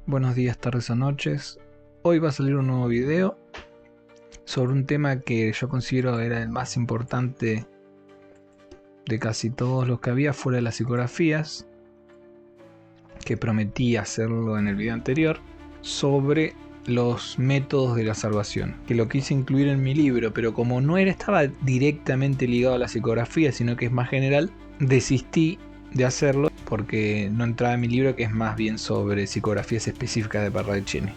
Buenos días, tardes o noches. Hoy va a salir un nuevo video sobre un tema que yo considero era el más importante de casi todos los que había fuera de las psicografías, que prometí hacerlo en el video anterior, sobre los métodos de la salvación, que lo quise incluir en mi libro, pero como no estaba directamente ligado a la psicografía, sino que es más general, desistí de hacerlo porque no entraba en mi libro, que es más bien sobre psicografías específicas de Parravicini.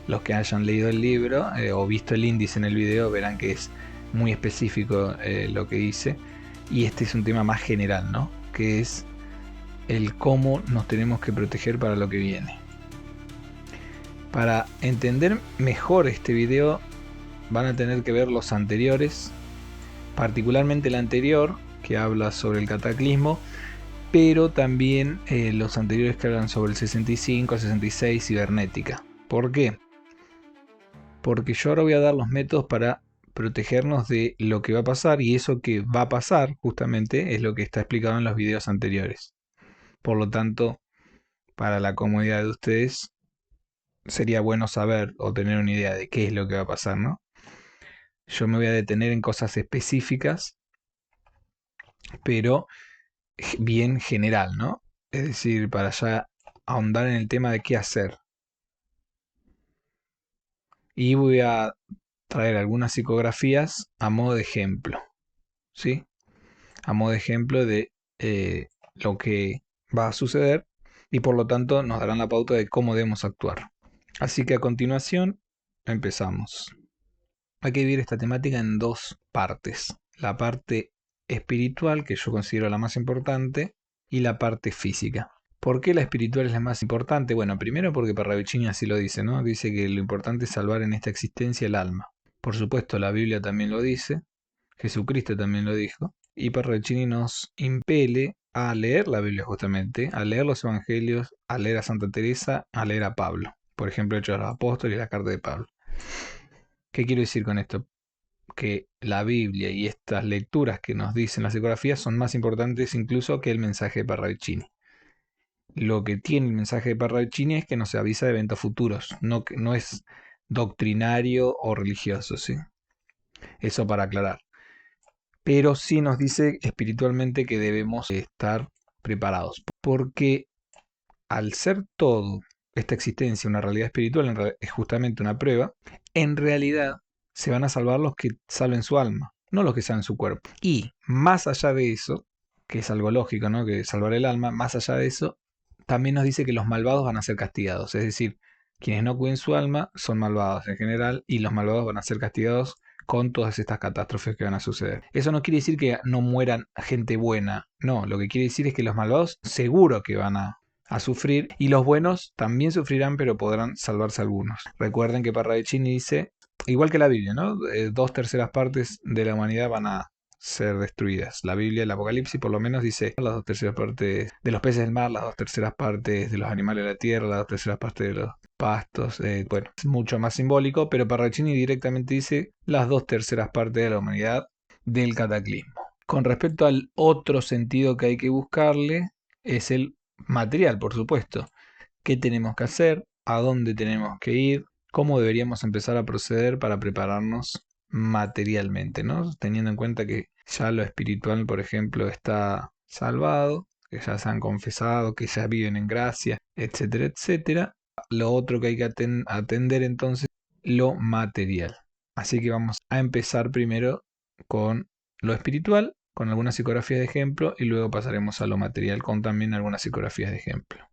Los que hayan leído el libro o visto el índice en el video verán que es muy específico lo que dice, y este es un tema más general, ¿no? Que es el cómo nos tenemos que proteger para lo que viene. Para entender mejor este video van a tener que ver los anteriores, particularmente el anterior que habla sobre el cataclismo, pero también los anteriores que hablan sobre el 65, 66, cibernética. ¿Por qué? Porque yo ahora voy a dar los métodos para protegernos de lo que va a pasar, y eso que va a pasar justamente es lo que está explicado en los videos anteriores. Por lo tanto, para la comodidad de ustedes, sería bueno saber o tener una idea de qué es lo que va a pasar, ¿no? Yo me voy a detener en cosas específicas, pero bien general, ¿no? Es decir, para ya ahondar en el tema de qué hacer. Y voy a traer algunas psicografías a modo de ejemplo, ¿sí? A modo de ejemplo de lo que va a suceder, y por lo tanto nos darán la pauta de cómo debemos actuar. Así que a continuación empezamos. Hay que dividir esta temática en dos partes: la parte espiritual, que yo considero la más importante, y la parte física. ¿Por qué la espiritual es la más importante? Bueno, primero porque Parravicini así lo dice, ¿no? Dice que lo importante es salvar en esta existencia el alma. Por supuesto, la Biblia también lo dice, Jesucristo también lo dijo, y Parravicini nos impele a leer la Biblia justamente, a leer los evangelios, a leer a Santa Teresa, a leer a Pablo. Por ejemplo, Hechos de los Apóstoles y la carta de Pablo. ¿Qué quiero decir con esto? Que la Biblia y estas lecturas que nos dicen las psicografías son más importantes incluso que el mensaje de Parravicini. Lo que tiene el mensaje de Parravicini es que nos avisa de eventos futuros, no es doctrinario o religioso, ¿sí? Eso para aclarar. Pero sí nos dice espiritualmente que debemos estar preparados, porque al ser todo esta existencia una realidad espiritual, es justamente una prueba, en realidad se van a salvar los que salven su alma, no los que salven su cuerpo. Y más allá de eso, que es algo lógico, ¿no? Que salvar el alma, más allá de eso, también nos dice que los malvados van a ser castigados. Es decir, quienes no cuiden su alma son malvados en general, y los malvados van a ser castigados con todas estas catástrofes que van a suceder. Eso no quiere decir que no mueran gente buena, no, lo que quiere decir es que los malvados seguro que van a sufrir, y los buenos también sufrirán, pero podrán salvarse algunos. Recuerden que Parravicini dice, igual que la Biblia, ¿no? 2/3 partes de la humanidad van a ser destruidas. La Biblia, el Apocalipsis, por lo menos dice las 2/3 partes de los peces del mar, las 2/3 partes de los animales de la tierra, las 2/3 partes de los pastos. Bueno, es mucho más simbólico, pero Parravicini directamente dice las 2/3 partes de la humanidad del cataclismo. Con respecto al otro sentido que hay que buscarle, es el material, por supuesto. ¿Qué tenemos que hacer? ¿A dónde tenemos que ir? ¿Cómo deberíamos empezar a proceder para prepararnos materialmente, ¿no? Teniendo en cuenta que ya lo espiritual, por ejemplo, está salvado, que ya se han confesado, que ya viven en gracia, etcétera, etcétera. Lo otro que hay que atender entonces, lo material. Así que vamos a empezar primero con lo espiritual, con algunas psicografías de ejemplo, y luego pasaremos a lo material con también algunas psicografías de ejemplo.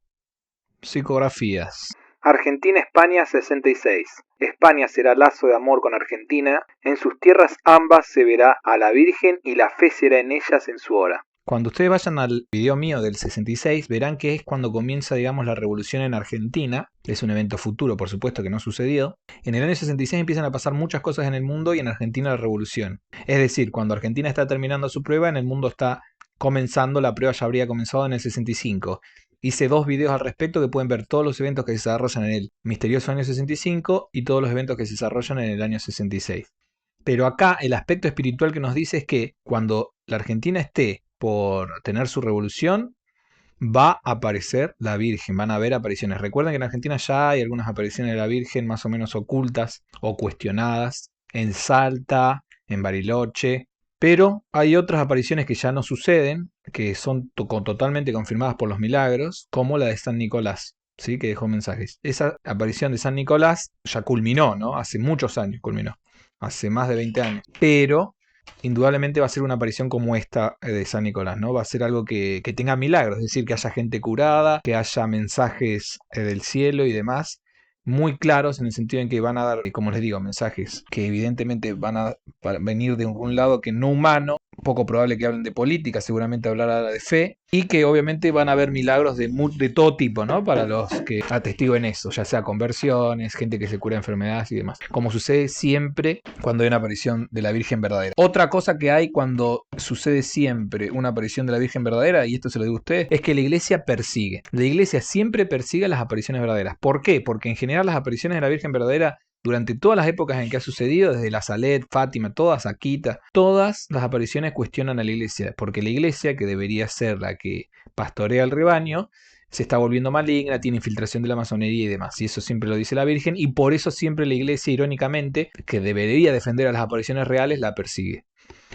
Psicografías. Argentina-España 66. España será lazo de amor con Argentina. En sus tierras ambas se verá a la Virgen, y la fe será en ellas en su hora. Cuando ustedes vayan al video mío del 66, verán que es cuando comienza, digamos, la revolución en Argentina. Es un evento futuro, por supuesto, que no sucedió. En el año 66 empiezan a pasar muchas cosas en el mundo, y en Argentina la revolución. Es decir, cuando Argentina está terminando su prueba, en el mundo está comenzando, la prueba ya habría comenzado en el 65. Hice 2 videos al respecto que pueden ver todos los eventos que se desarrollan en el misterioso año 65 y todos los eventos que se desarrollan en el año 66. Pero acá el aspecto espiritual que nos dice es que cuando la Argentina esté por tener su revolución, va a aparecer la Virgen, van a haber apariciones. Recuerden que en Argentina ya hay algunas apariciones de la Virgen más o menos ocultas o cuestionadas, en Salta, en Bariloche, pero hay otras apariciones que ya no suceden, que son totalmente confirmadas por los milagros, como la de San Nicolás, ¿sí? Que dejó mensajes. Esa aparición de San Nicolás ya culminó, ¿no? Hace muchos años culminó, hace más de 20 años, pero indudablemente va a ser una aparición como esta de San Nicolás, ¿no? Va a ser algo que tenga milagros, es decir, que haya gente curada, que haya mensajes del cielo y demás, muy claros en el sentido en que van a dar, como les digo, mensajes que evidentemente van a venir de un lado que no humano, poco probable que hablen de política, seguramente hablará de fe, y que obviamente van a haber milagros de todo tipo, ¿no? Para los que atestiguen eso, ya sea conversiones, gente que se cura de enfermedades y demás, como sucede siempre cuando hay una aparición de la Virgen verdadera. Otra cosa que hay cuando sucede siempre una aparición de la Virgen verdadera, y esto se lo digo a ustedes, es que la iglesia persigue. La iglesia siempre persigue las apariciones verdaderas. ¿Por qué? Porque en general las apariciones de la Virgen verdadera durante todas las épocas en que ha sucedido, desde la Salet, Fátima, todas, Akita, todas las apariciones cuestionan a la iglesia, porque la iglesia, que debería ser la que pastorea el rebaño, se está volviendo maligna, tiene infiltración de la masonería y demás. Y eso siempre lo dice la Virgen, y por eso siempre la iglesia, irónicamente, que debería defender a las apariciones reales, la persigue.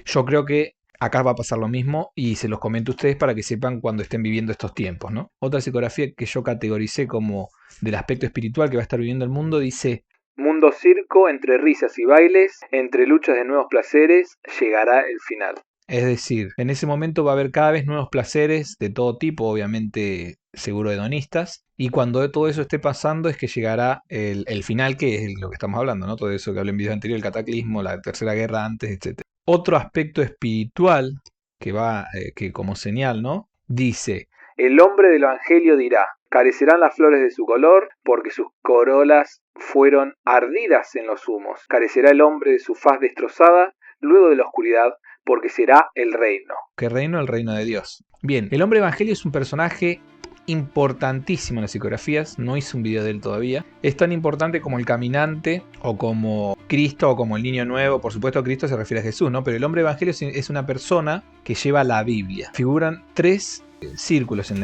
Yo creo que acá va a pasar lo mismo y se los comento a ustedes para que sepan cuando estén viviendo estos tiempos, ¿no? Otra psicografía que yo categoricé como del aspecto espiritual que va a estar viviendo el mundo dice: mundo circo, entre risas y bailes, entre luchas de nuevos placeres, llegará el final. Es decir, en ese momento va a haber cada vez nuevos placeres de todo tipo, obviamente seguro hedonistas, y cuando todo eso esté pasando es que llegará el final, que es lo que estamos hablando, ¿no? Todo eso que hablé en videos anteriores, el cataclismo, la tercera guerra antes, etc. Otro aspecto espiritual que va, que como señal, ¿no? Dice: el hombre del evangelio dirá: carecerán las flores de su color, porque sus corolas fueron ardidas en los humos. Carecerá el hombre de su faz destrozada, luego de la oscuridad, porque será el reino. ¿Qué reino? El reino de Dios. Bien, el hombre evangelio es un personaje importantísimo en las psicografías, no hice un video de él todavía. Es tan importante como el caminante, o como Cristo, o como el niño nuevo. Por supuesto, Cristo se refiere a Jesús, ¿no? Pero el hombre evangelio es una persona que lleva la Biblia. Figuran 3 círculos en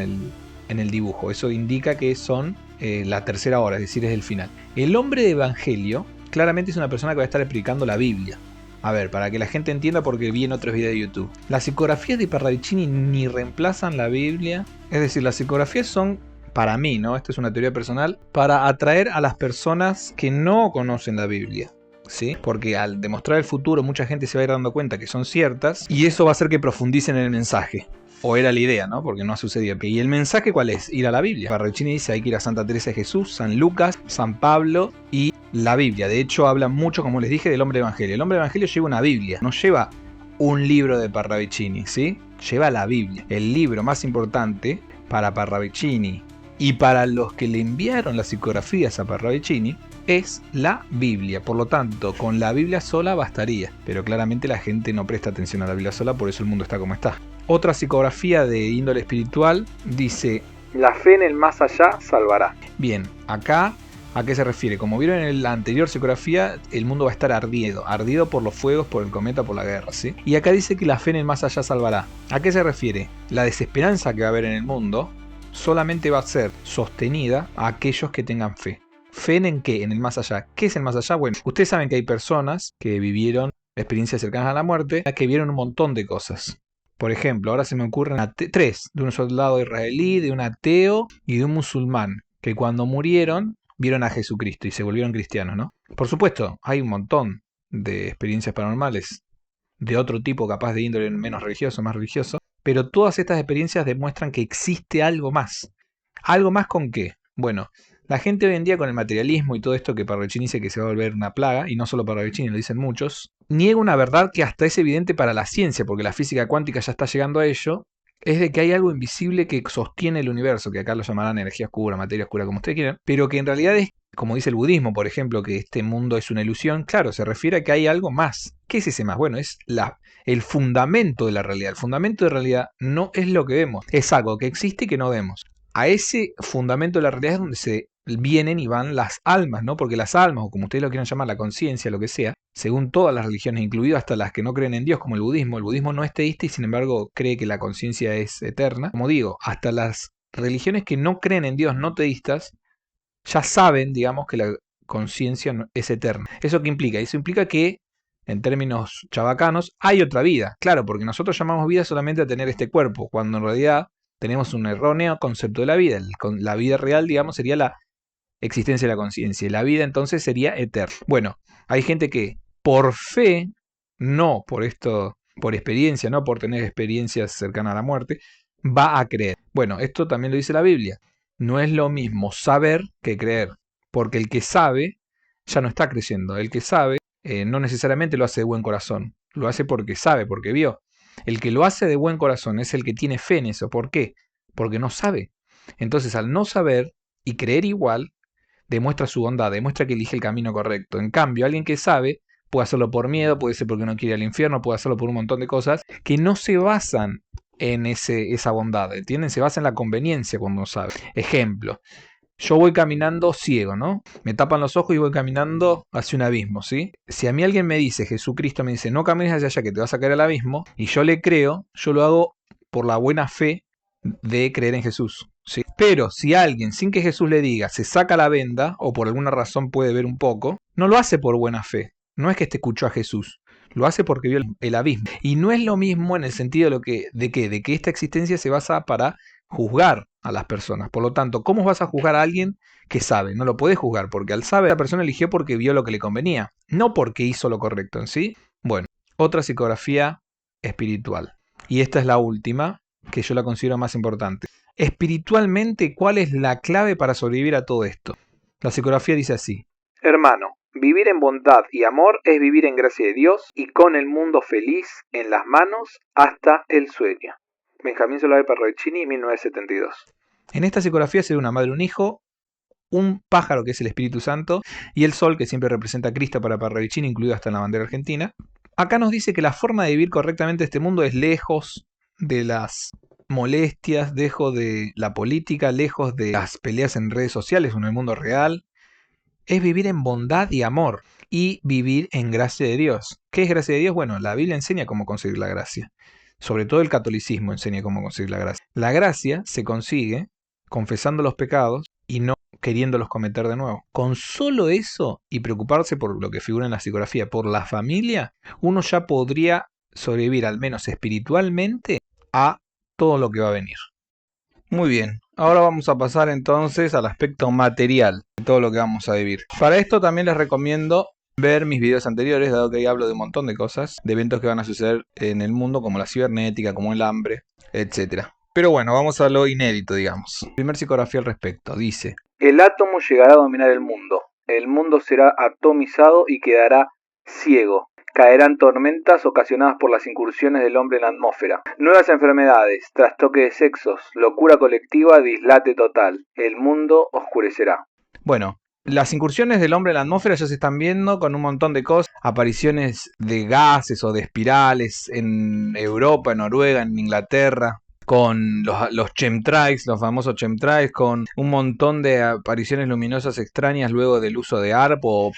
el dibujo. Eso indica que son la tercera hora, es decir, es el final. El hombre de evangelio claramente es una persona que va a estar explicando la Biblia. A ver, para que la gente entienda, porque vi en otros videos de YouTube. Las psicografías de Parravicini ni reemplazan la Biblia. Es decir, las psicografías son, para mí, ¿no? Esto es una teoría personal, para atraer a las personas que no conocen la Biblia, ¿sí? Porque al demostrar el futuro, mucha gente se va a ir dando cuenta que son ciertas, y eso va a hacer que profundicen en el mensaje. O era la idea, ¿no? Porque no ha sucedido. ¿Y el mensaje cuál es? Ir a la Biblia. Parravicini dice: hay que ir a Santa Teresa de Jesús, San Lucas, San Pablo y la Biblia. De hecho, habla mucho, como les dije, del hombre evangelio. El hombre evangelio lleva una Biblia, no lleva un libro de Parravicini, ¿sí? Lleva la Biblia. El libro más importante para Parravicini y para los que le enviaron las psicografías a Parravicini es la Biblia. Por lo tanto, con la Biblia sola bastaría. Pero claramente la gente no presta atención a la Biblia sola, por eso el mundo está como está. Otra psicografía de índole espiritual dice: la fe en el más allá salvará. Bien, acá, ¿a qué se refiere? Como vieron en la anterior psicografía, el mundo va a estar ardido por los fuegos, por el cometa, por la guerra, ¿sí? Y acá dice que la fe en el más allá salvará. ¿A qué se refiere? La desesperanza que va a haber en el mundo solamente va a ser sostenida a aquellos que tengan fe. ¿Fe en qué? En el más allá. ¿Qué es el más allá? Bueno, ustedes saben que hay personas que vivieron experiencias cercanas a la muerte, que vieron un montón de cosas. Por ejemplo, ahora se me ocurren 3, de un soldado israelí, de un ateo y de un musulmán, que cuando murieron vieron a Jesucristo y se volvieron cristianos, ¿no? Por supuesto, hay un montón de experiencias paranormales de otro tipo, capaz de índole menos religioso, más religioso, pero todas estas experiencias demuestran que existe algo más. ¿Algo más con qué? Bueno, la gente hoy en día, con el materialismo y todo esto que Parravicini dice que se va a volver una plaga, y no solo Parravicini, lo dicen muchos, niega una verdad que hasta es evidente para la ciencia, porque la física cuántica ya está llegando a ello, es de que hay algo invisible que sostiene el universo, que acá lo llamarán energía oscura, materia oscura, como ustedes quieran, pero que en realidad es, como dice el budismo, por ejemplo, que este mundo es una ilusión. Claro, se refiere a que hay algo más. ¿Qué es ese más? Bueno, es el fundamento de la realidad. El fundamento de realidad no es lo que vemos, es algo que existe y que no vemos. A ese fundamento de la realidad es donde se vienen y van las almas, ¿no? Porque las almas, o como ustedes lo quieran llamar, la conciencia, lo que sea, según todas las religiones, incluidas hasta las que no creen en Dios, como el budismo no es teísta y sin embargo cree que la conciencia es eterna. Como digo, hasta las religiones que no creen en Dios, no teístas, ya saben, digamos, que la conciencia es eterna. ¿Eso qué implica? Eso implica que, en términos chabacanos, hay otra vida. Claro, porque nosotros llamamos vida solamente a tener este cuerpo, cuando en realidad tenemos un erróneo concepto de la vida. La vida real, digamos, sería la existencia de la conciencia. Y la vida entonces sería eterna. Bueno, hay gente que por fe, no por esto, por experiencia, no por tener experiencias cercanas a la muerte, va a creer. Bueno, esto también lo dice la Biblia. No es lo mismo saber que creer, porque el que sabe ya no está creyendo. El que sabe no necesariamente lo hace de buen corazón, lo hace porque sabe, porque vio. El que lo hace de buen corazón es el que tiene fe en eso. ¿Por qué? Porque no sabe. Entonces, al no saber y creer igual, demuestra su bondad, demuestra que elige el camino correcto. En cambio, alguien que sabe puede hacerlo por miedo, puede ser porque no quiere ir al infierno, puede hacerlo por un montón de cosas que no se basan en esa bondad, ¿entienden? Se basa en la conveniencia cuando uno sabe. Ejemplo, yo voy caminando ciego, ¿no? Me tapan los ojos y voy caminando hacia un abismo, ¿sí? Si a mí alguien me dice, Jesucristo me dice, no camines hacia allá que te vas a caer al abismo, y yo le creo, yo lo hago por la buena fe de creer en Jesús, ¿sí? Pero si alguien, sin que Jesús le diga, se saca la venda, o por alguna razón puede ver un poco, no lo hace por buena fe. No es que escuchó a Jesús, lo hace porque vio el abismo. Y no es lo mismo en el sentido de que esta existencia se basa para juzgar a las personas. Por lo tanto, ¿cómo vas a juzgar a alguien que sabe? No lo puedes juzgar, porque al saber, la persona eligió porque vio lo que le convenía, no porque hizo lo correcto en sí. Bueno, otra psicografía espiritual. Y esta es la última, que yo la considero más importante. Espiritualmente, ¿cuál es la clave para sobrevivir a todo esto? La psicografía dice así: hermano, vivir en bondad y amor es vivir en gracia de Dios y con el mundo feliz en las manos hasta el sueño. Benjamín Solá Parravicini, 1972. En esta psicografía se ve una madre, un hijo, un pájaro que es el Espíritu Santo y el sol que siempre representa a Cristo para Parravicini, incluido hasta en la bandera argentina. Acá nos dice que la forma de vivir correctamente este mundo es lejos de las molestias, lejos de la política, lejos de las peleas en redes sociales o en el mundo real. Es vivir en bondad y amor y vivir en gracia de Dios. ¿Qué es gracia de Dios? Bueno, la Biblia enseña cómo conseguir la gracia. Sobre todo el catolicismo enseña cómo conseguir la gracia. La gracia se consigue confesando los pecados y no queriéndolos cometer de nuevo. Con solo eso y preocuparse por lo que figura en la psicografía, por la familia, uno ya podría sobrevivir, al menos espiritualmente, a todo lo que va a venir. Muy bien, ahora vamos a pasar entonces al aspecto material de todo lo que vamos a vivir. Para esto también les recomiendo ver mis videos anteriores, dado que ahí hablo de un montón de cosas, de eventos que van a suceder en el mundo, como la cibernética, como el hambre, etc. Pero bueno, vamos a lo inédito, digamos. Primer psicografía al respecto, dice: el átomo llegará a dominar el mundo será atomizado y quedará ciego. Caerán tormentas ocasionadas por las incursiones del hombre en la atmósfera. Nuevas enfermedades, trastoque de sexos, locura colectiva, dislate total. El mundo oscurecerá. Bueno, las incursiones del hombre en la atmósfera ya se están viendo con un montón de cosas. Apariciones de gases o de espirales en Europa, en Noruega, en Inglaterra. Con los chemtrails, los famosos chemtrails, con un montón de apariciones luminosas extrañas luego del uso de ARP o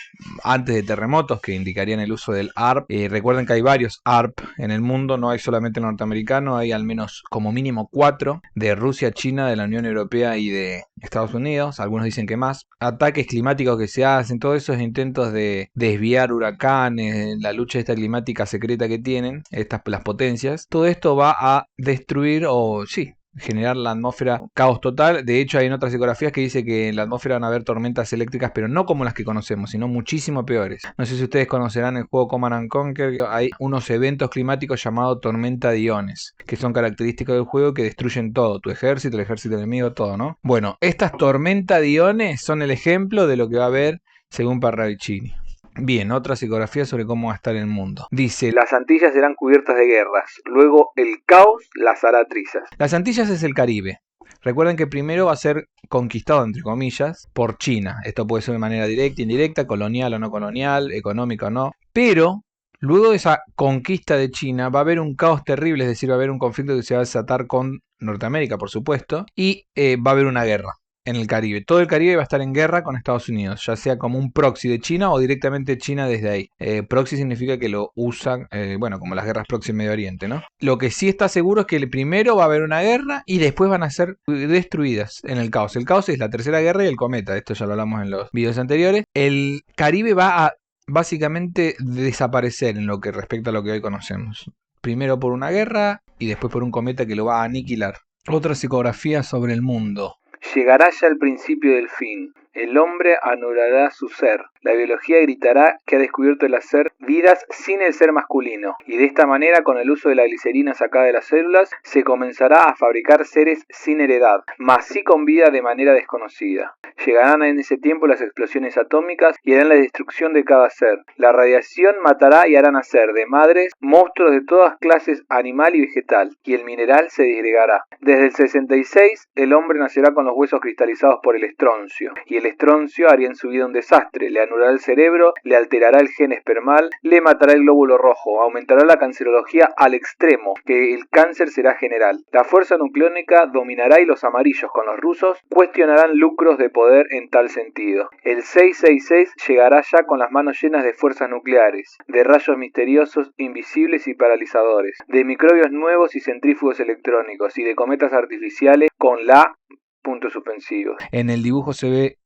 antes de terremotos que indicarían el uso del ARP. Recuerden que hay varios ARP en el mundo, no hay solamente el norteamericano, hay al menos como mínimo 4 de Rusia, China, de la Unión Europea y de Estados Unidos, algunos dicen que más. Ataques climáticos que se hacen, todos esos intentos de desviar huracanes, la lucha esta climática secreta que tienen, las potencias, todo esto va a destruir o sí, generar la atmósfera caos total. De hecho hay en otras psicografías que dice que en la atmósfera van a haber tormentas eléctricas, pero no como las que conocemos, sino muchísimo peores. No sé si ustedes conocerán el juego Command & Conquer. Hay unos eventos climáticos llamados tormenta de iones, que son característicos del juego que destruyen todo, tu ejército, el ejército enemigo, todo, ¿no? Bueno, estas tormentas de iones son el ejemplo de lo que va a haber según Parravicini. Bien, otra psicografía sobre cómo va a estar el mundo. Dice: las Antillas serán cubiertas de guerras, luego el caos las hará trizas. Las Antillas es el Caribe. Recuerden que primero va a ser conquistado, entre comillas, por China. Esto puede ser de manera directa, indirecta, colonial o no colonial, económica o no. Pero luego de esa conquista de China va a haber un caos terrible, es decir, va a haber un conflicto que se va a desatar con Norteamérica, por supuesto, y va a haber una guerra. en el Caribe. Todo el Caribe va a estar en guerra con Estados Unidos, ya sea como un proxy de China o directamente China desde ahí. Proxy significa que lo usan, bueno, como las guerras proxy en Medio Oriente, ¿no? Lo que sí está seguro es que primero va a haber una guerra y después van a ser destruidas en el caos. El caos es la tercera guerra y el cometa, esto ya lo hablamos en los videos anteriores. El Caribe va a básicamente desaparecer en lo que respecta a lo que hoy conocemos. Primero por una guerra y después por un cometa que lo va a aniquilar. Otra psicografía sobre el mundo. Llegará ya el principio del fin. El hombre anulará su ser. La biología gritará que ha descubierto el hacer vidas sin el ser masculino. Y de esta manera, con el uso de la glicerina sacada de las células, se comenzará a fabricar seres sin heredad, mas sí con vida de manera desconocida. Llegarán en ese tiempo las explosiones atómicas y harán la destrucción de cada ser. La radiación matará y hará nacer de madres monstruos de todas clases animal y vegetal, y el mineral se disgregará. Desde el 66, el hombre nacerá con los huesos cristalizados por el estroncio, y el estroncio haría en su vida un desastre, le anulará el cerebro, le alterará el gen espermal, le matará el glóbulo rojo, aumentará la cancerología al extremo, que el cáncer será general. La fuerza nucleónica dominará y los amarillos con los rusos cuestionarán lucros de poder en tal sentido. El 666 llegará ya con las manos llenas de fuerzas nucleares, de rayos misteriosos, invisibles y paralizadores, de microbios nuevos y centrífugos electrónicos, y de cometas artificiales con la... puntos suspensivos. En el dibujo se ve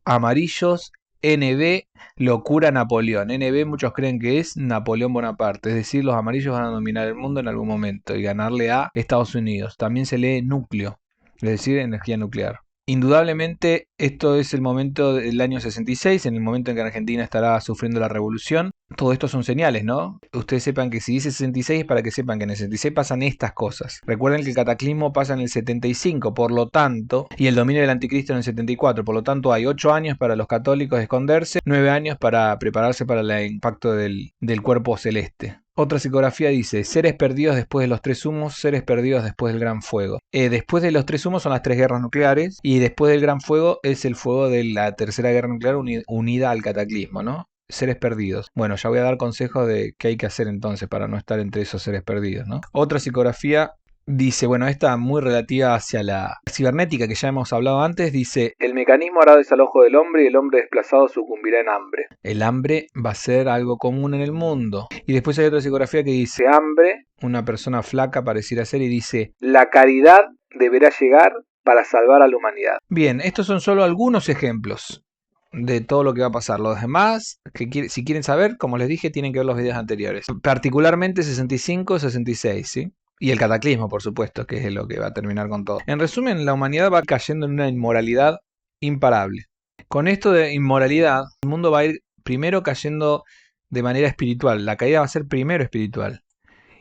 amarillos, NB, locura Napoleón. NB muchos creen que es Napoleón Bonaparte, es decir, los amarillos van a dominar el mundo en algún momento y ganarle a Estados Unidos. También se lee núcleo, es decir, energía nuclear. Indudablemente esto es el momento del año 66, en el momento en que Argentina estará sufriendo la revolución. Todo esto son señales, ¿no? Ustedes sepan que si dice 66 es para que sepan que en el 66 pasan estas cosas. Recuerden que el cataclismo pasa en el 75, por lo tanto, y el dominio del anticristo en el 74, por lo tanto hay 8 años para los católicos esconderse, 9 años para prepararse para el impacto del cuerpo celeste. Otra psicografía dice, seres perdidos después de los tres humos, seres perdidos después del gran fuego. Después de los tres humos son las tres guerras nucleares y después del gran fuego es el fuego de la tercera guerra nuclear unida al cataclismo, ¿no? Seres perdidos. Bueno, ya voy a dar consejos de qué hay que hacer entonces para no estar entre esos seres perdidos, ¿no? Otra psicografía dice, bueno, esta muy relativa hacia la cibernética que ya hemos hablado antes, dice, el mecanismo hará desalojo del hombre y el hombre desplazado sucumbirá en hambre. El hambre va a ser algo común en el mundo. Y después hay otra psicografía que dice, hambre, una persona flaca pareciera ser, y dice, la caridad deberá llegar para salvar a la humanidad. Bien, estos son solo algunos ejemplos de todo lo que va a pasar. Los demás, si quieren saber, como les dije, tienen que ver los videos anteriores. Particularmente 65 y 66, ¿sí? Y el cataclismo, por supuesto, que es lo que va a terminar con todo. En resumen, la humanidad va cayendo en una inmoralidad imparable. Con esto de inmoralidad, el mundo va a ir primero cayendo de manera espiritual. La caída va a ser primero espiritual.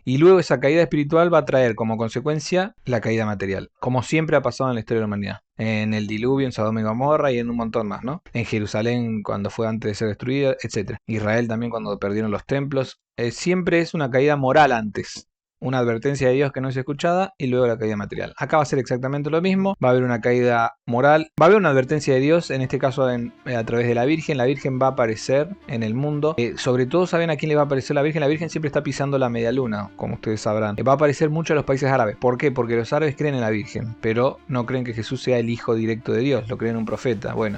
Y luego esa caída espiritual va a traer como consecuencia la caída material. Como siempre ha pasado en la historia de la humanidad. En el diluvio, en Sodoma y Gomorra y en un montón más, ¿no? En Jerusalén cuando fue antes de ser destruida, etc. Israel también cuando perdieron los templos. Siempre es una caída moral antes. Una advertencia de Dios que no es escuchada y luego la caída material. Acá va a ser exactamente lo mismo. Va a haber una caída moral. Va a haber una advertencia de Dios, en este caso a través de la Virgen. La Virgen va a aparecer en el mundo. Sobre todo, ¿saben a quién le va a aparecer la Virgen? La Virgen siempre está pisando la media luna, como ustedes sabrán. Va a aparecer mucho en los países árabes. ¿Por qué? Porque los árabes creen en la Virgen, pero no creen que Jesús sea el hijo directo de Dios. Lo creen un profeta. Bueno,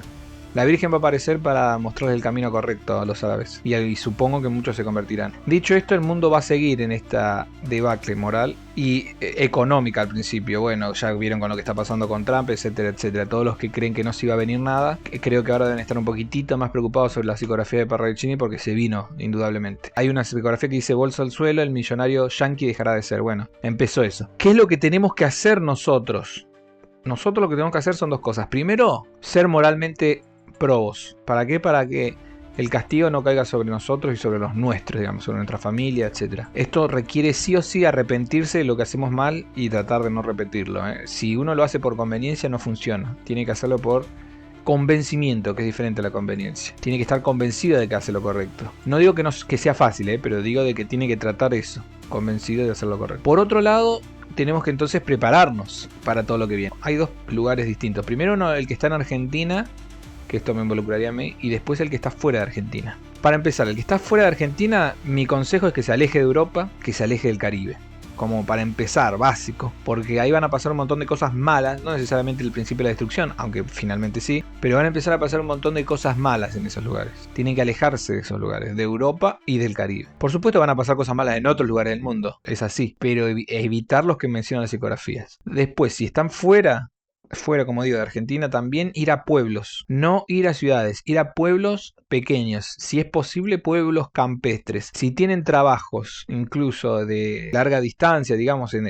la Virgen va a aparecer para mostrarles el camino correcto a los árabes y supongo que muchos se convertirán. Dicho esto, el mundo va a seguir en esta debacle moral y económica al principio. Bueno, ya vieron con lo que está pasando con Trump, etcétera, etcétera. Todos los que creen que no se iba a venir nada, creo que ahora deben estar un poquitito más preocupados sobre la psicografía de Parravicini porque se vino, indudablemente. Hay una psicografía que dice bolsa al suelo, el millonario yankee dejará de ser. Bueno, empezó eso. ¿Qué es lo que tenemos que hacer nosotros? Nosotros lo que tenemos que hacer son dos cosas. Primero, ser moralmente probos. ¿Para qué? Para que el castigo no caiga sobre nosotros y sobre los nuestros, digamos, sobre nuestra familia, etc. Esto requiere sí o sí arrepentirse de lo que hacemos mal y tratar de no repetirlo. Si uno lo hace por conveniencia no funciona. Tiene que hacerlo por convencimiento, que es diferente a la conveniencia. Tiene que estar convencido de que hace lo correcto. No digo que sea fácil, pero digo de que tiene que tratar eso, convencido de hacer lo correcto. Por otro lado, tenemos que entonces prepararnos para todo lo que viene. Hay dos lugares distintos. Primero uno, el que está en Argentina, que esto me involucraría a mí, y después el que está fuera de Argentina. Para empezar, el que está fuera de Argentina, mi consejo es que se aleje de Europa, que se aleje del Caribe. como para empezar, básico, porque ahí van a pasar un montón de cosas malas, no necesariamente el principio de la destrucción, aunque finalmente sí, pero van a empezar a pasar un montón de cosas malas en esos lugares. Tienen que alejarse de esos lugares, de Europa y del Caribe. Por supuesto van a pasar cosas malas en otros lugares del mundo, es así, pero evitar los que mencionan las psicografías. Después, si están fuera, como digo, de Argentina, también ir a pueblos, no ir a ciudades, ir a pueblos pequeños, si es posible pueblos campestres. Si tienen trabajos incluso de larga distancia, digamos en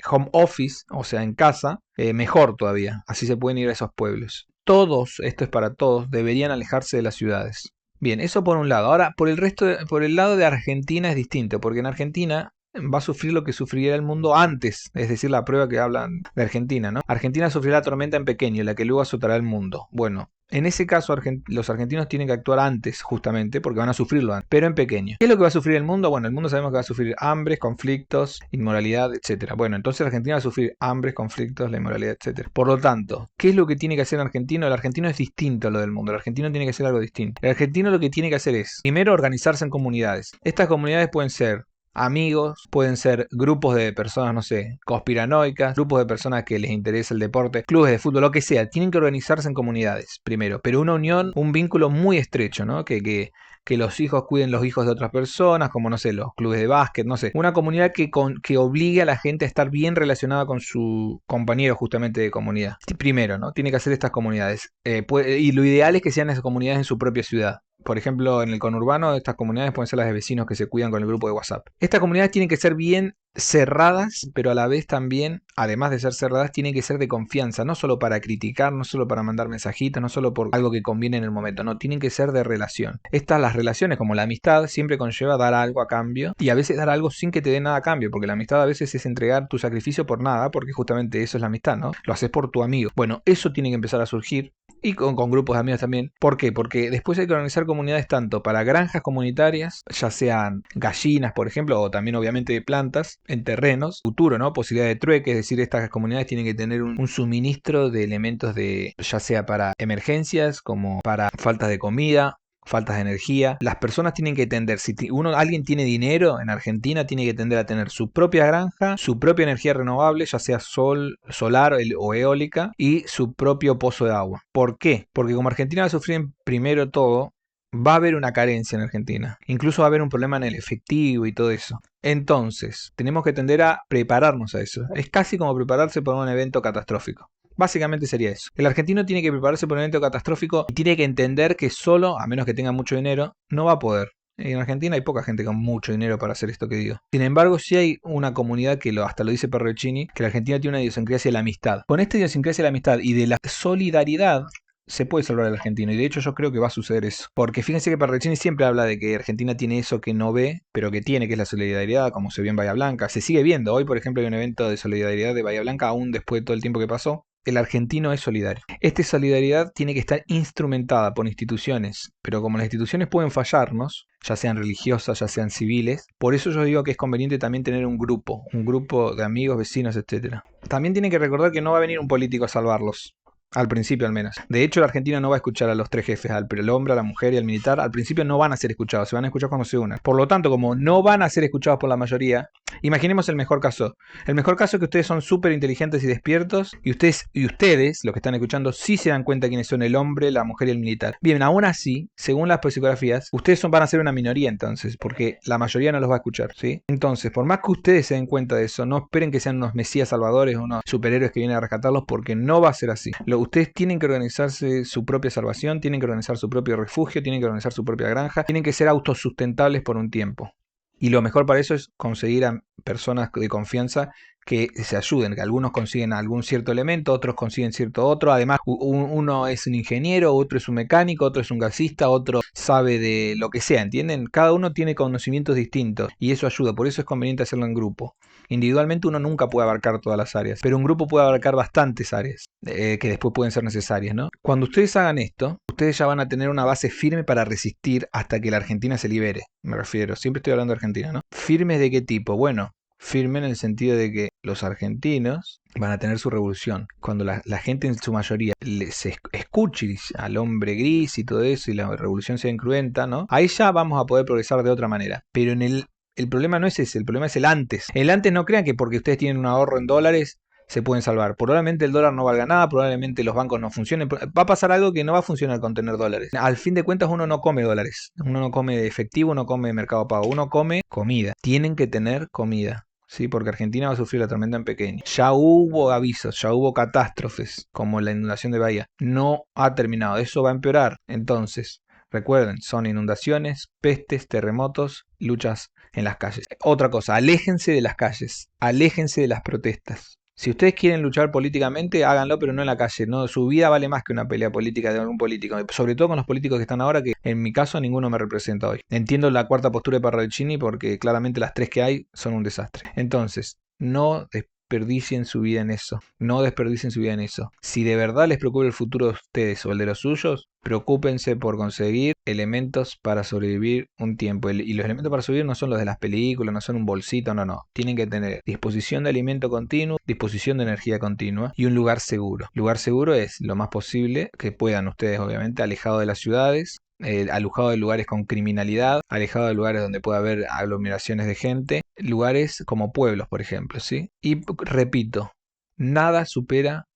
home office, o sea en casa, mejor todavía, así se pueden ir a esos pueblos. Todos, esto es para todos, deberían alejarse de las ciudades. Bien, eso por un lado. Ahora, por el lado de Argentina es distinto, porque en Argentina va a sufrir lo que sufriría el mundo antes, es decir, la prueba que hablan de Argentina, ¿no? Argentina sufrirá la tormenta en pequeño, la que luego azotará el mundo. Bueno, en ese caso los argentinos tienen que actuar antes, justamente, porque van a sufrirlo antes, pero en pequeño. ¿Qué es lo que va a sufrir el mundo? Bueno, el mundo sabemos que va a sufrir hambres, conflictos, inmoralidad, etc. Bueno, entonces Argentina va a sufrir hambres, conflictos, la inmoralidad, etc. Por lo tanto, ¿qué es lo que tiene que hacer el argentino? El argentino es distinto a lo del mundo, el argentino tiene que hacer algo distinto. El argentino lo que tiene que hacer es, primero, organizarse en comunidades. Estas comunidades pueden ser amigos, pueden ser grupos de personas, no sé, conspiranoicas, grupos de personas que les interesa el deporte, clubes de fútbol, lo que sea. Tienen que organizarse en comunidades, primero, pero una unión, un vínculo muy estrecho, ¿no? Que los hijos cuiden los hijos de otras personas, como, no sé, los clubes de básquet, no sé. Una comunidad que obligue a la gente a estar bien relacionada con su compañero justamente de comunidad. Primero, ¿no? Tiene que hacer estas comunidades. Y lo ideal es que sean esas comunidades en su propia ciudad. Por ejemplo, en el conurbano, estas comunidades pueden ser las de vecinos que se cuidan con el grupo de WhatsApp. Estas comunidades tienen que ser bien cerradas, pero a la vez también, además de ser cerradas, tienen que ser de confianza, no solo para criticar, no solo para mandar mensajitos, no solo por algo que conviene en el momento, no, tienen que ser de relación. Las relaciones, como la amistad, siempre conlleva dar algo a cambio, y a veces dar algo sin que te dé nada a cambio, porque la amistad a veces es entregar tu sacrificio por nada, porque justamente eso es la amistad, ¿no? Lo haces por tu amigo. Bueno, eso tiene que empezar a surgir. Y con grupos de amigos también. ¿Por qué? Porque después hay que organizar comunidades tanto para granjas comunitarias, ya sean gallinas, por ejemplo, o también obviamente plantas en terrenos, futuro, ¿no? Posibilidad de trueque, es decir, estas comunidades tienen que tener un suministro de elementos de, ya sea para emergencias, como para faltas de comida, faltas de energía. Las personas tienen que tender, si alguien tiene dinero en Argentina, tiene que tender a tener su propia granja, su propia energía renovable, ya sea solar o eólica, y su propio pozo de agua. ¿Por qué? Porque como Argentina va a sufrir primero todo, va a haber una carencia en Argentina. Incluso va a haber un problema en el efectivo y todo eso. Entonces, tenemos que tender a prepararnos a eso. Es casi como prepararse para un evento catastrófico. Básicamente sería eso. El argentino tiene que prepararse por un evento catastrófico y tiene que entender que solo, a menos que tenga mucho dinero, no va a poder. En Argentina hay poca gente con mucho dinero para hacer esto que digo. Sin embargo, sí hay una comunidad que hasta lo dice Perrocini, que la Argentina tiene una idiosincrasia de la amistad. Con esta idiosincrasia de la amistad y de la solidaridad, se puede salvar al argentino, y de hecho yo creo que va a suceder eso. Porque fíjense que Parravicini siempre habla de que Argentina tiene eso que no ve, pero que tiene, que es la solidaridad, como se vio en Bahía Blanca. Se sigue viendo. Hoy, por ejemplo, hay un evento de solidaridad de Bahía Blanca, aún después de todo el tiempo que pasó. El argentino es solidario. Esta solidaridad tiene que estar instrumentada por instituciones, pero como las instituciones pueden fallarnos, ya sean religiosas, ya sean civiles, por eso yo digo que es conveniente también tener un grupo de amigos, vecinos, etc. También tienen que recordar que no va a venir un político a salvarlos. Al principio al menos. De hecho, el argentino no va a escuchar a los tres jefes, al hombre, a la mujer y al militar. Al principio no van a ser escuchados, se van a escuchar cuando se unan. Por lo tanto, como no van a ser escuchados por la mayoría, imaginemos el mejor caso. El mejor caso es que ustedes son súper inteligentes y despiertos, y ustedes, los que están escuchando, sí se dan cuenta quiénes son el hombre, la mujer y el militar. Bien, aún así, según las psicografías, ustedes van a ser una minoría entonces, porque la mayoría no los va a escuchar, ¿sí? Entonces, por más que ustedes se den cuenta de eso, no esperen que sean unos mesías salvadores o unos superhéroes que vienen a rescatarlos, porque no va a ser así. Ustedes tienen que organizarse su propia salvación, tienen que organizar su propio refugio, tienen que organizar su propia granja, tienen que ser autosustentables por un tiempo. Y lo mejor para eso es conseguir a personas de confianza que se ayuden, que algunos consiguen algún cierto elemento, otros consiguen cierto otro. Además, uno es un ingeniero, otro es un mecánico, otro es un gasista, otro sabe de lo que sea, ¿entienden? Cada uno tiene conocimientos distintos y eso ayuda, por eso es conveniente hacerlo en grupo. Individualmente uno nunca puede abarcar todas las áreas, pero un grupo puede abarcar bastantes áreas que después pueden ser necesarias, ¿no? Cuando ustedes hagan esto, ustedes ya van a tener una base firme para resistir hasta que la Argentina se libere, me refiero. Siempre estoy hablando de Argentina, ¿no? ¿Firmes de qué tipo? Bueno, firme en el sentido de que los argentinos van a tener su revolución. Cuando la gente en su mayoría se escuche al hombre gris y todo eso y la revolución sea incruenta, ¿no? Ahí ya vamos a poder progresar de otra manera. Pero en El problema no es ese, el problema es el antes. El antes, no crean que porque ustedes tienen un ahorro en dólares se pueden salvar. Probablemente el dólar no valga nada, probablemente los bancos no funcionen. Va a pasar algo que no va a funcionar con tener dólares. Al fin de cuentas uno no come dólares. Uno no come efectivo, no come mercado pago. Uno come comida. Tienen que tener comida. Sí, porque Argentina va a sufrir la tormenta en pequeño. Ya hubo avisos, ya hubo catástrofes, como la inundación de Bahía. No ha terminado, eso va a empeorar. Entonces, recuerden, son inundaciones, pestes, terremotos, luchas en las calles. Otra cosa, aléjense de las calles, aléjense de las protestas. Si ustedes quieren luchar políticamente, háganlo, pero no en la calle. No, su vida vale más que una pelea política de algún político. Sobre todo con los políticos que están ahora, que en mi caso ninguno me representa hoy. Entiendo la cuarta postura de Parravicini porque claramente las tres que hay son un desastre. Entonces, no desperdicien su vida en eso. No desperdicien su vida en eso. Si de verdad les preocupa el futuro de ustedes o el de los suyos, preocúpense por conseguir elementos para sobrevivir un tiempo. Y los elementos para sobrevivir no son los de las películas, no son un bolsito, no. Tienen que tener disposición de alimento continuo, disposición de energía continua y un lugar seguro. Lugar seguro es lo más posible que puedan ustedes, obviamente, alejado de las ciudades, alejado de lugares con criminalidad, alejado de lugares donde pueda haber aglomeraciones de gente, lugares como pueblos, por ejemplo, ¿sí? Y repito, nada supera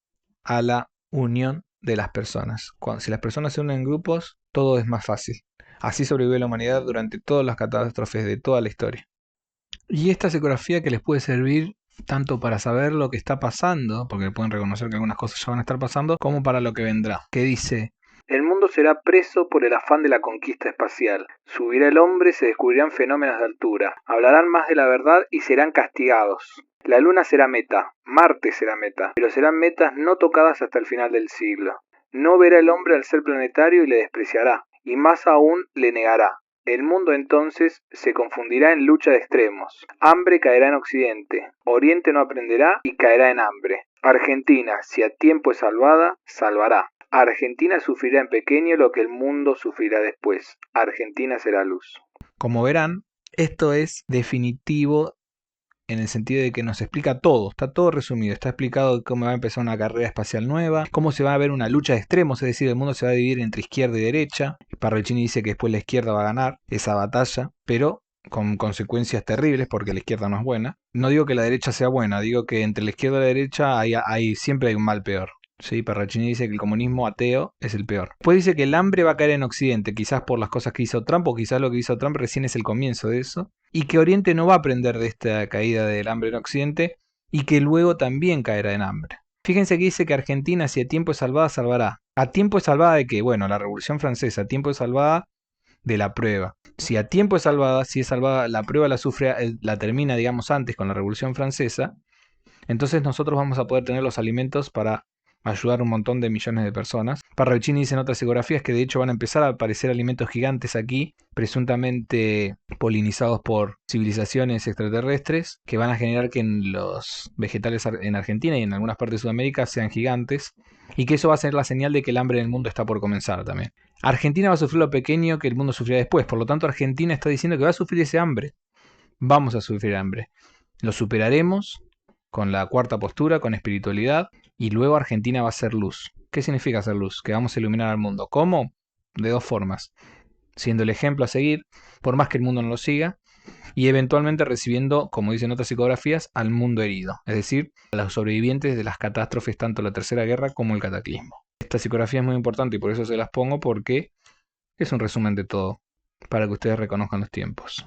a la unión de las personas. Si las personas se unen en grupos, todo es más fácil. Así sobrevivió la humanidad durante todas las catástrofes de toda la historia. Y esta psicografía que les puede servir tanto para saber lo que está pasando, porque pueden reconocer que algunas cosas ya van a estar pasando, como para lo que vendrá. Que dice: el mundo será preso por el afán de la conquista espacial. Subirá el hombre, se descubrirán fenómenos de altura. Hablarán más de la verdad y serán castigados. La luna será meta, Marte será meta, pero serán metas no tocadas hasta el final del siglo. No verá el hombre al ser planetario y le despreciará, y más aún le negará. El mundo entonces se confundirá en lucha de extremos. Hambre caerá en Occidente, Oriente no aprenderá y caerá en hambre. Argentina, si a tiempo es salvada, salvará. Argentina sufrirá en pequeño lo que el mundo sufrirá después. Argentina será luz. Como verán, esto es definitivo en el sentido de que nos explica todo, está todo resumido, está explicado cómo va a empezar una carrera espacial nueva, cómo se va a ver una lucha de extremos, es decir, el mundo se va a dividir entre izquierda y derecha. Parravicini dice que después la izquierda va a ganar esa batalla, pero con consecuencias terribles porque la izquierda no es buena. No digo que la derecha sea buena, digo que entre la izquierda y la derecha siempre hay un mal peor. Sí, Parravicini dice que el comunismo ateo es el peor. Después dice que el hambre va a caer en Occidente, quizás por las cosas que hizo Trump, o quizás lo que hizo Trump recién es el comienzo de eso, y que Oriente no va a aprender de esta caída del hambre en Occidente, y que luego también caerá en hambre. Fíjense que dice que Argentina, si a tiempo es salvada, salvará. ¿A tiempo es salvada de qué? Bueno, la Revolución Francesa, a tiempo es salvada de la prueba. Si a tiempo es salvada, si es salvada, la prueba la termina, digamos, antes con la Revolución Francesa, entonces nosotros vamos a poder tener los alimentos para ayudar a un montón de millones de personas. Parravicini dice en otras psicografías que de hecho van a empezar a aparecer alimentos gigantes aquí, presuntamente polinizados por civilizaciones extraterrestres, que van a generar que los vegetales en Argentina y en algunas partes de Sudamérica sean gigantes, y que eso va a ser la señal de que el hambre en el mundo está por comenzar también. Argentina va a sufrir lo pequeño que el mundo sufrirá después, por lo tanto Argentina está diciendo que va a sufrir ese hambre. Vamos a sufrir hambre. Lo superaremos con la cuarta postura, con espiritualidad, y luego Argentina va a ser luz. ¿Qué significa ser luz? Que vamos a iluminar al mundo. ¿Cómo? De dos formas. Siendo el ejemplo a seguir, por más que el mundo no lo siga, y eventualmente recibiendo, como dicen otras psicografías, al mundo herido, es decir, a los sobrevivientes de las catástrofes, tanto la Tercera Guerra como el Cataclismo. Esta psicografía es muy importante y por eso se las pongo, porque es un resumen de todo, para que ustedes reconozcan los tiempos.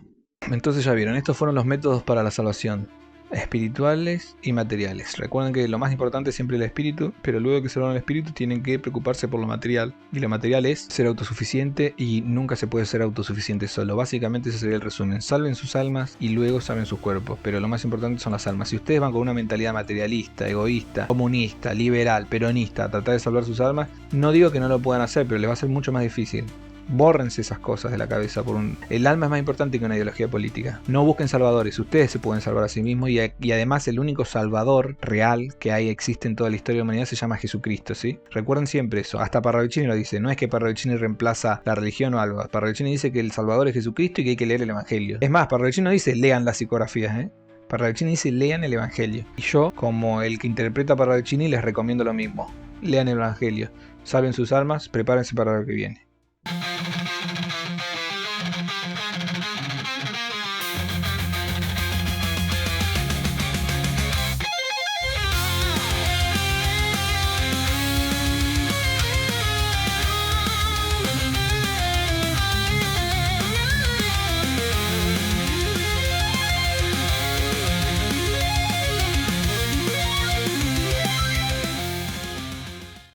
Entonces ya vieron, estos fueron los métodos para la salvación: espirituales y materiales. Recuerden que lo más importante es siempre el espíritu, pero luego que se logra el espíritu tienen que preocuparse por lo material. Y lo material es ser autosuficiente, y nunca se puede ser autosuficiente solo. Básicamente ese sería el resumen. Salven sus almas y luego salven sus cuerpos, pero lo más importante son las almas. Si ustedes van con una mentalidad materialista, egoísta, comunista, liberal, peronista a tratar de salvar sus almas, no digo que no lo puedan hacer, pero les va a ser mucho más difícil. Bórrense esas cosas de la cabeza. El alma es más importante que una ideología política. No busquen salvadores, ustedes se pueden salvar a sí mismos, y además el único salvador real que existe en toda la historia de la humanidad se llama Jesucristo, ¿sí? Recuerden siempre eso. Hasta Parravicini lo dice. No es que Parravicini reemplaza la religión o algo. Parravicini dice que el salvador es Jesucristo y que hay que leer el Evangelio. Es más, Parravicini no dice lean las psicografías, Parravicini dice lean el Evangelio. Y yo, como el que interpreta a Parravicini, les recomiendo lo mismo. Lean el Evangelio. Salven sus almas, prepárense para lo que viene.